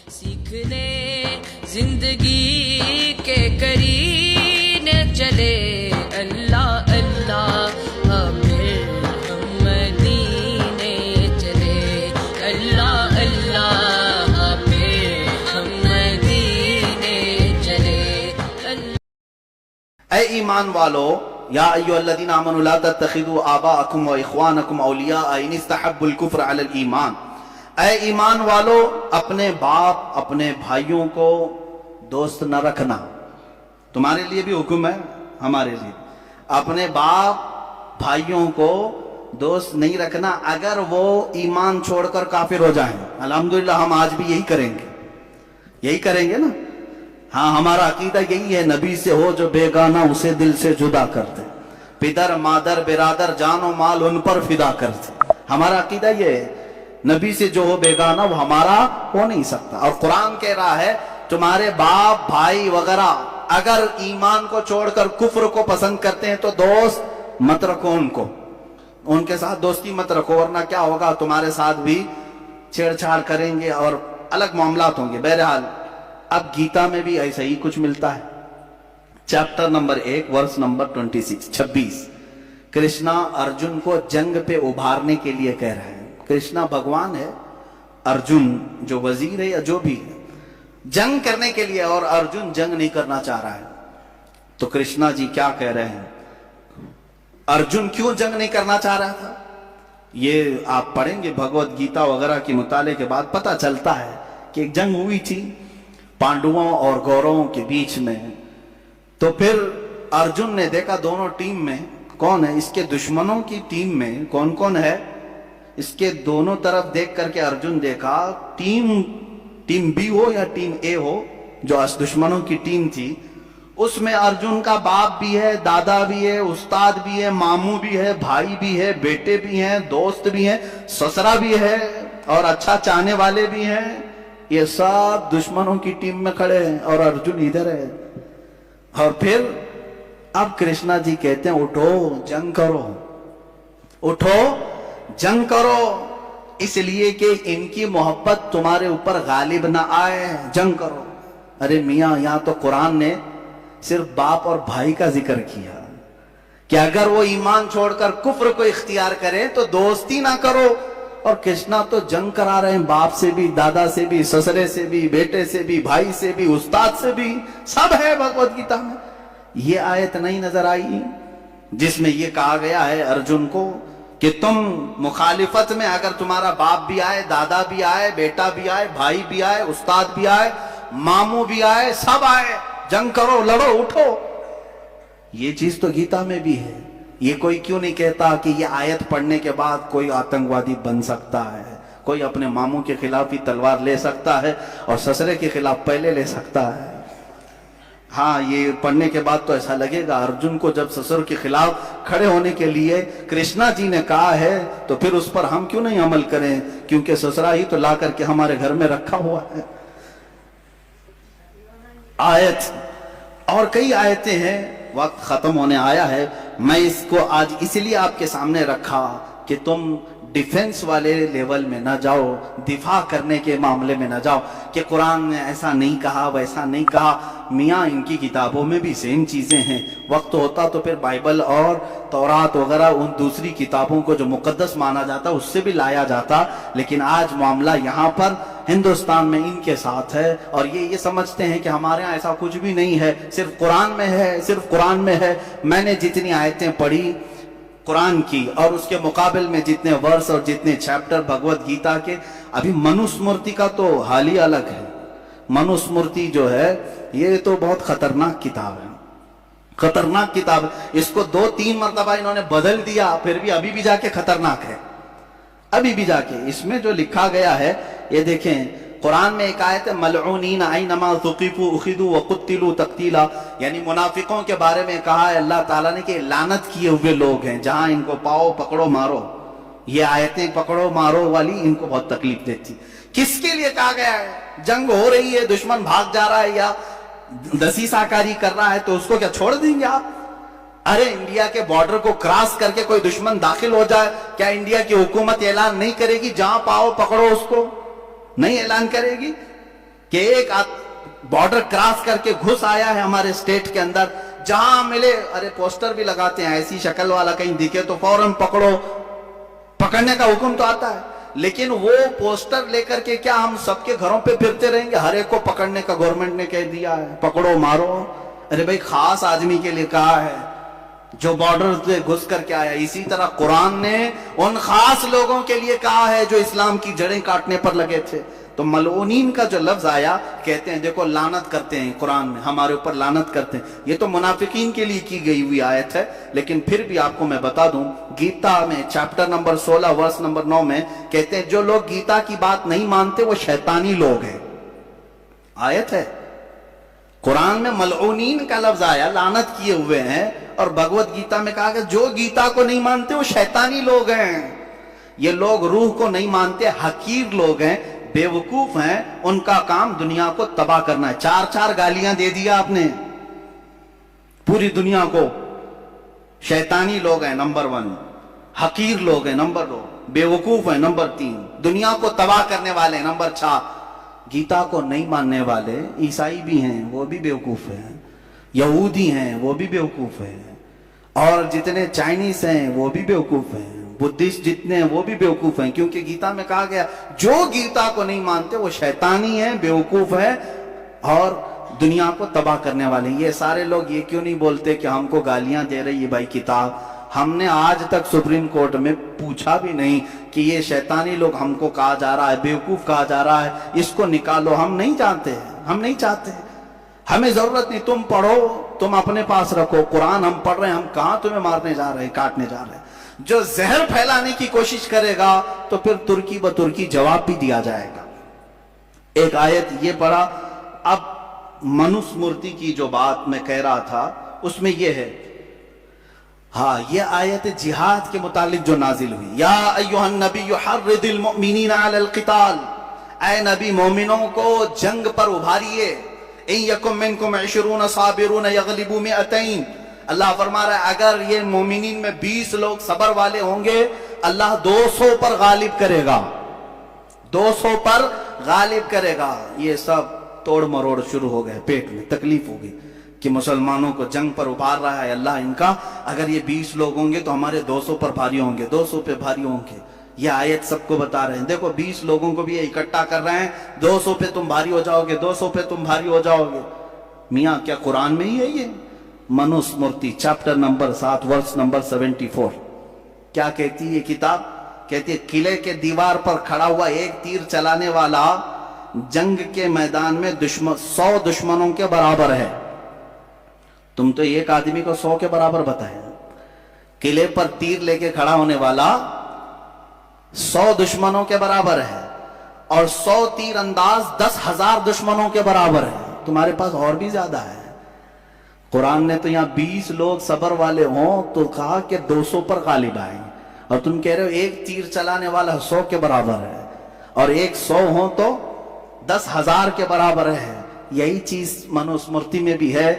सीखने जिंदगी के करीने चले अल्लाह अल्लाह फिर हम मदीने चले अल्लाह अल्लाह फिर हम मदीने चले ऐ ईमान वालो या अय्युहल्लज़ीना आमनू ला तत्तखिदू आबाअकुम व इख्वानकुम औलिया इन इस्तहब्बुल कुफ्र अलल ईमान। ऐ ईमान वालो अपने बाप अपने भाइयों को दोस्त न रखना। तुम्हारे लिए भी हुक्म है, हमारे लिए। अपने बाप भाइयों को दोस्त नहीं रखना अगर वो ईमान छोड़कर काफिर हो जाएं। अल्हम्दुलिल्लाह हम आज भी यही करेंगे ना। हाँ, हमारा अकीदा यही है, नबी से हो जो बेगाना उसे दिल से जुदा कर दे, पिदर मादर बिरादर जानो माल उन पर फिदा कर दे। हमारा अकीदा ये है, नबी से जो हो बेगाना वो हमारा हो नहीं सकता। और कुरान कह रहा है तुम्हारे बाप भाई वगैरह अगर ईमान को छोड़कर कुफ्र को पसंद करते हैं तो दोस्त मत रखो उनको, उनके साथ दोस्ती मत रखो, वरना क्या होगा तुम्हारे साथ भी छेड़छाड़ करेंगे और अलग मामलात होंगे। बहरहाल अब गीता में भी ऐसा ही कुछ मिलता है। Chapter number 1 verse number 26 Krishna Arjun को जंग पे उभारने के लिए कह रहे हैं। कृष्णा भगवान है, अर्जुन जो वजीर है या जो भी है, जंग करने के लिए, और अर्जुन जंग नहीं करना चाह रहा है। तो कृष्णा जी क्या कह रहे हैं, अर्जुन क्यों जंग नहीं करना चाह रहा था, ये आप पढ़ेंगे भगवत गीता वगैरह के मुताले के बाद पता चलता है कि एक जंग हुई थी पांडवों और कौरवों के बीच में। तो फिर अर्जुन ने देखा दोनों टीम में कौन है, इसके दुश्मनों की टीम में कौन कौन है, इसके दोनों तरफ देख करके अर्जुन देखा टीम बी हो या टीम ए हो, जो दुश्मनों की टीम थी, उसमें अर्जुन का बाप भी है, दादा भी है, उस्ताद भी है, मामू भी है, भाई भी है, बेटे भी हैं, दोस्त भी हैं, ससुरा भी है और अच्छा चाहने वाले भी हैं। ये सब दुश्मनों की टीम में खड़े हैं और अर्जुन इधर है। और फिर अब कृष्णा जी कहते हैं उठो जंग करो, उठो जंग करो, इसलिए कि इनकी मोहब्बत तुम्हारे ऊपर गालिब ना आए, जंग करो। अरे मियां, यहां तो कुरान ने सिर्फ बाप और भाई का जिक्र किया कि अगर वो ईमान छोड़कर कुफ्र को इख्तियार करें तो दोस्ती ना करो। और कृष्णा तो जंग करा रहे हैं बाप से भी, दादा से भी, ससुरे से भी, बेटे से भी, भाई से भी, उस्ताद से भी, सब है भगवत गीता में। ये आयत नहीं नजर आई जिसमें ये कहा गया है अर्जुन को कि तुम मुखालिफत में, अगर तुम्हारा बाप भी आए, दादा भी आए, बेटा भी आए, भाई भी आए, उस्ताद भी आए, मामू भी आए, सब आए, जंग करो, लड़ो, उठो। ये चीज तो गीता में भी है। ये कोई क्यों नहीं कहता कि ये आयत पढ़ने के बाद कोई आतंकवादी बन सकता है, कोई अपने मामू के खिलाफ ही तलवार ले सकता है और ससुरे के खिलाफ पहले ले सकता है। हाँ, ये पढ़ने के बाद तो ऐसा लगेगा अर्जुन को जब ससुर के खिलाफ खड़े होने के लिए कृष्णा जी ने कहा है तो फिर उस पर हम क्यों नहीं अमल करें, क्योंकि ससुरा ही तो ला करके हमारे घर में रखा हुआ है। आयत और कई आयतें हैं, वक्त खत्म होने आया है। मैं इसको आज इसलिए आपके सामने रखा कि तुम डिफेंस वाले लेवल में ना जाओ, दिफा करने के मामले में ना जाओ कि कुरान ने ऐसा नहीं कहा, वैसा नहीं कहा। मियाँ, इनकी किताबों में भी सेम चीजें हैं। वक्त होता तो फिर बाइबल और तौरात वगैरह उन दूसरी किताबों को जो मुकद्दस माना जाता उससे भी लाया जाता, लेकिन आज मामला यहाँ पर हिंदुस्तान में इनके साथ है और ये समझते हैं कि हमारे यहाँ ऐसा कुछ भी नहीं है, सिर्फ कुरान में है, सिर्फ कुरान में है। मैंने जितनी आयतें पढ़ी कुरान की और उसके मुकाबले में जितने वर्स और जितने चैप्टर भगवत गीता के, अभी मनुस्मृति का तो हाल ही अलग है। मनुस्मृति जो है ये तो बहुत खतरनाक किताब है, खतरनाक किताब। इसको 2-3 मरतबा इन्होंने बदल दिया, फिर भी अभी भी जाके खतरनाक है। अभी भी जाके इसमें जो लिखा गया है, ये देखें कुरान में एक आयत है, मलऊनीन ऐनमा सुक़िफू उखिदू व कुत्तिलू तक़तीला, यानी मुनाफिकों के बारे में कहा है अल्लाह ताला ने कि लानत किए हुए लोग हैं, जहां इनको पाओ पकड़ो मारो। ये आयतें पकड़ो मारो वाली इनको बहुत तकलीफ देती। किसके लिए कहा गया है? जंग हो रही है, दुश्मन भाग जा रहा है या दसीसाकारी कर रहा है तो उसको क्या छोड़ देंगे आप? अरे इंडिया के बॉर्डर को क्रॉस करके कोई दुश्मन दाखिल हो जाए, क्या इंडिया की हुकूमत ऐलान नहीं करेगी जहां पाओ पकड़ो उसको? नहीं ऐलान करेगी? کہ ایک بارڈر کراس کر کے گھس آیا ہے ہمارے اسٹیٹ کے اندر, جہاں ملے ارے پوسٹر بھی لگاتے ہیں, ایسی شکل والا کہیں دکھے تو فوراً پکڑو, پکڑنے کا حکم تو آتا ہے, لیکن وہ پوسٹر لے کر کے کیا ہم سب کے گھروں پہ پھرتے رہیں گے؟ ہر ایک کو پکڑنے کا گورنمنٹ نے کہہ دیا ہے, پکڑو مارو. ارے بھائی خاص آدمی کے لیے کہا ہے جو بارڈر سے گھس کر کے آیا. اسی طرح قرآن نے ان خاص لوگوں کے لیے کہا ہے جو اسلام کی جڑیں کاٹنے پر لگے تھے. تو ملعونین کا جو لفظ آیا, کہتے ہیں دیکھو لعنت کرتے ہیں قرآن میں, ہمارے اوپر لعنت کرتے ہیں. یہ تو منافقین کے لیے کی گئی ہوئی آیت ہے, لیکن پھر بھی آپ کو میں بتا دوں, گیتا میں چیپٹر نمبر 16 ورس نمبر 9 میں کہتے ہیں جو لوگ گیتا کی بات نہیں مانتے وہ شیطانی لوگ ہیں. آیت ہے قرآن میں ملعونین کا لفظ آیا, لعنت کیے ہوئے ہیں, اور بھگوت گیتا میں کہا کہ جو گیتا کو نہیں مانتے وہ شیطانی لوگ ہیں. یہ لوگ روح کو نہیں مانتے, حقیر لوگ ہیں, بیوقوف ہیں, ان کا کام دنیا کو تباہ کرنا ہے. 4 گالیاں دے دیا آپ نے پوری دنیا کو. شیطانی لوگ ہیں نمبر 1, حقیر لوگ ہیں نمبر 2, بیوقوف ہیں نمبر 3, دنیا کو تباہ کرنے والے ہیں نمبر 4. گیتا کو نہیں ماننے والے عیسائی بھی ہیں, وہ بھی بیوقوف ہیں, یہودی ہیں وہ بھی بیوقوف ہیں, اور جتنے چائنیز ہیں وہ بھی بیوقوف ہیں, بدھسٹ جتنے ہیں وہ بھی بیوقوف ہیں, کیونکہ گیتا میں کہا گیا جو گیتا کو نہیں مانتے وہ شیطانی ہیں, بیوقوف ہیں اور دنیا کو تباہ کرنے والے ہیں. یہ سارے لوگ یہ کیوں نہیں بولتے کہ ہم کو گالیاں دے رہی ہے بھائی کتاب؟ ہم نے آج تک سپریم کورٹ میں پوچھا بھی نہیں کہ یہ شیطانی لوگ ہم کو کہا جا رہا ہے, بیوقوف کہا جا رہا ہے, اس کو نکالو. ہم نہیں جانتے ہیں, ہم نہیں چاہتے, ہمیں ضرورت نہیں. تم پڑھو, تم اپنے پاس رکھو. قرآن ہم پڑھ رہے ہیں, ہم کہاں تمہیں مارنے جا رہے ہیں, کاٹنے جا رہے ہیں. جو زہر پھیلانے کی کوشش کرے گا تو پھر ترکی بترکی جواب بھی دیا جائے گا. ایک آیت یہ پڑھا. اب منوس مورتی کی جو بات میں کہہ رہا تھا اس میں یہ ہے, ہاں یہ آیت جہاد کے متعلق جو نازل ہوئی, یا ایھا النبی حرض المؤمنین علی القتال, اے نبی مومنوں کو جنگ پر ابھاریے. ان یکم منکم 20 صابرون یغلبوا 200. اللہ فرما رہا ہے اگر یہ مومنین میں 20 لوگ صبر والے ہوں گے, اللہ 200 پر غالب کرے گا, 200 پر غالب کرے گا. یہ سب توڑ مروڑ شروع ہو گئے, پیٹ میں تکلیف ہو گئی کہ مسلمانوں کو جنگ پر ابھار رہا ہے اللہ ان کا. اگر یہ 20 لوگ ہوں گے تو ہمارے 200 پر بھاری ہوں گے, 200 پہ بھاری ہوں گے. یہ آیت سب کو بتا رہے ہیں, دیکھو 20 لوگوں کو بھی اکٹھا کر رہے ہیں, 200 پہ تم بھاری ہو جاؤ گے, 200 پہ تم بھاری ہو جاؤ گے. میاں کیا قرآن میں ہی ہے یہ؟ منوس مورتی چیپٹر نمبر 7 ورس نمبر 74 کیا کہتی ہے کتاب؟ کہتی ہے قلعے کے دیوار پر کھڑا ہوا ایک تیر چلانے والا جنگ کے میدان میں 100 دشمنوں کے برابر ہے. تم تو ایک آدمی کو 100 کے برابر بتائے. قلعے پر تیر لے کے کھڑا ہونے والا 100 دشمنوں کے برابر ہے, اور 100 تیر انداز 10,000 دشمنوں کے برابر ہے. تمہارے پاس اور بھی زیادہ ہے. قرآن نے تو یہاں 20 لوگ صبر والے ہوں تو کہا کہ 200 پر غالب آئیں, اور تم کہہ رہے ہو ایک تیر چلانے والا 100 کے برابر ہے, اور ایک 100 ہوں تو 10,000 کے برابر ہے. یہی چیز منوس مورتی میں بھی ہے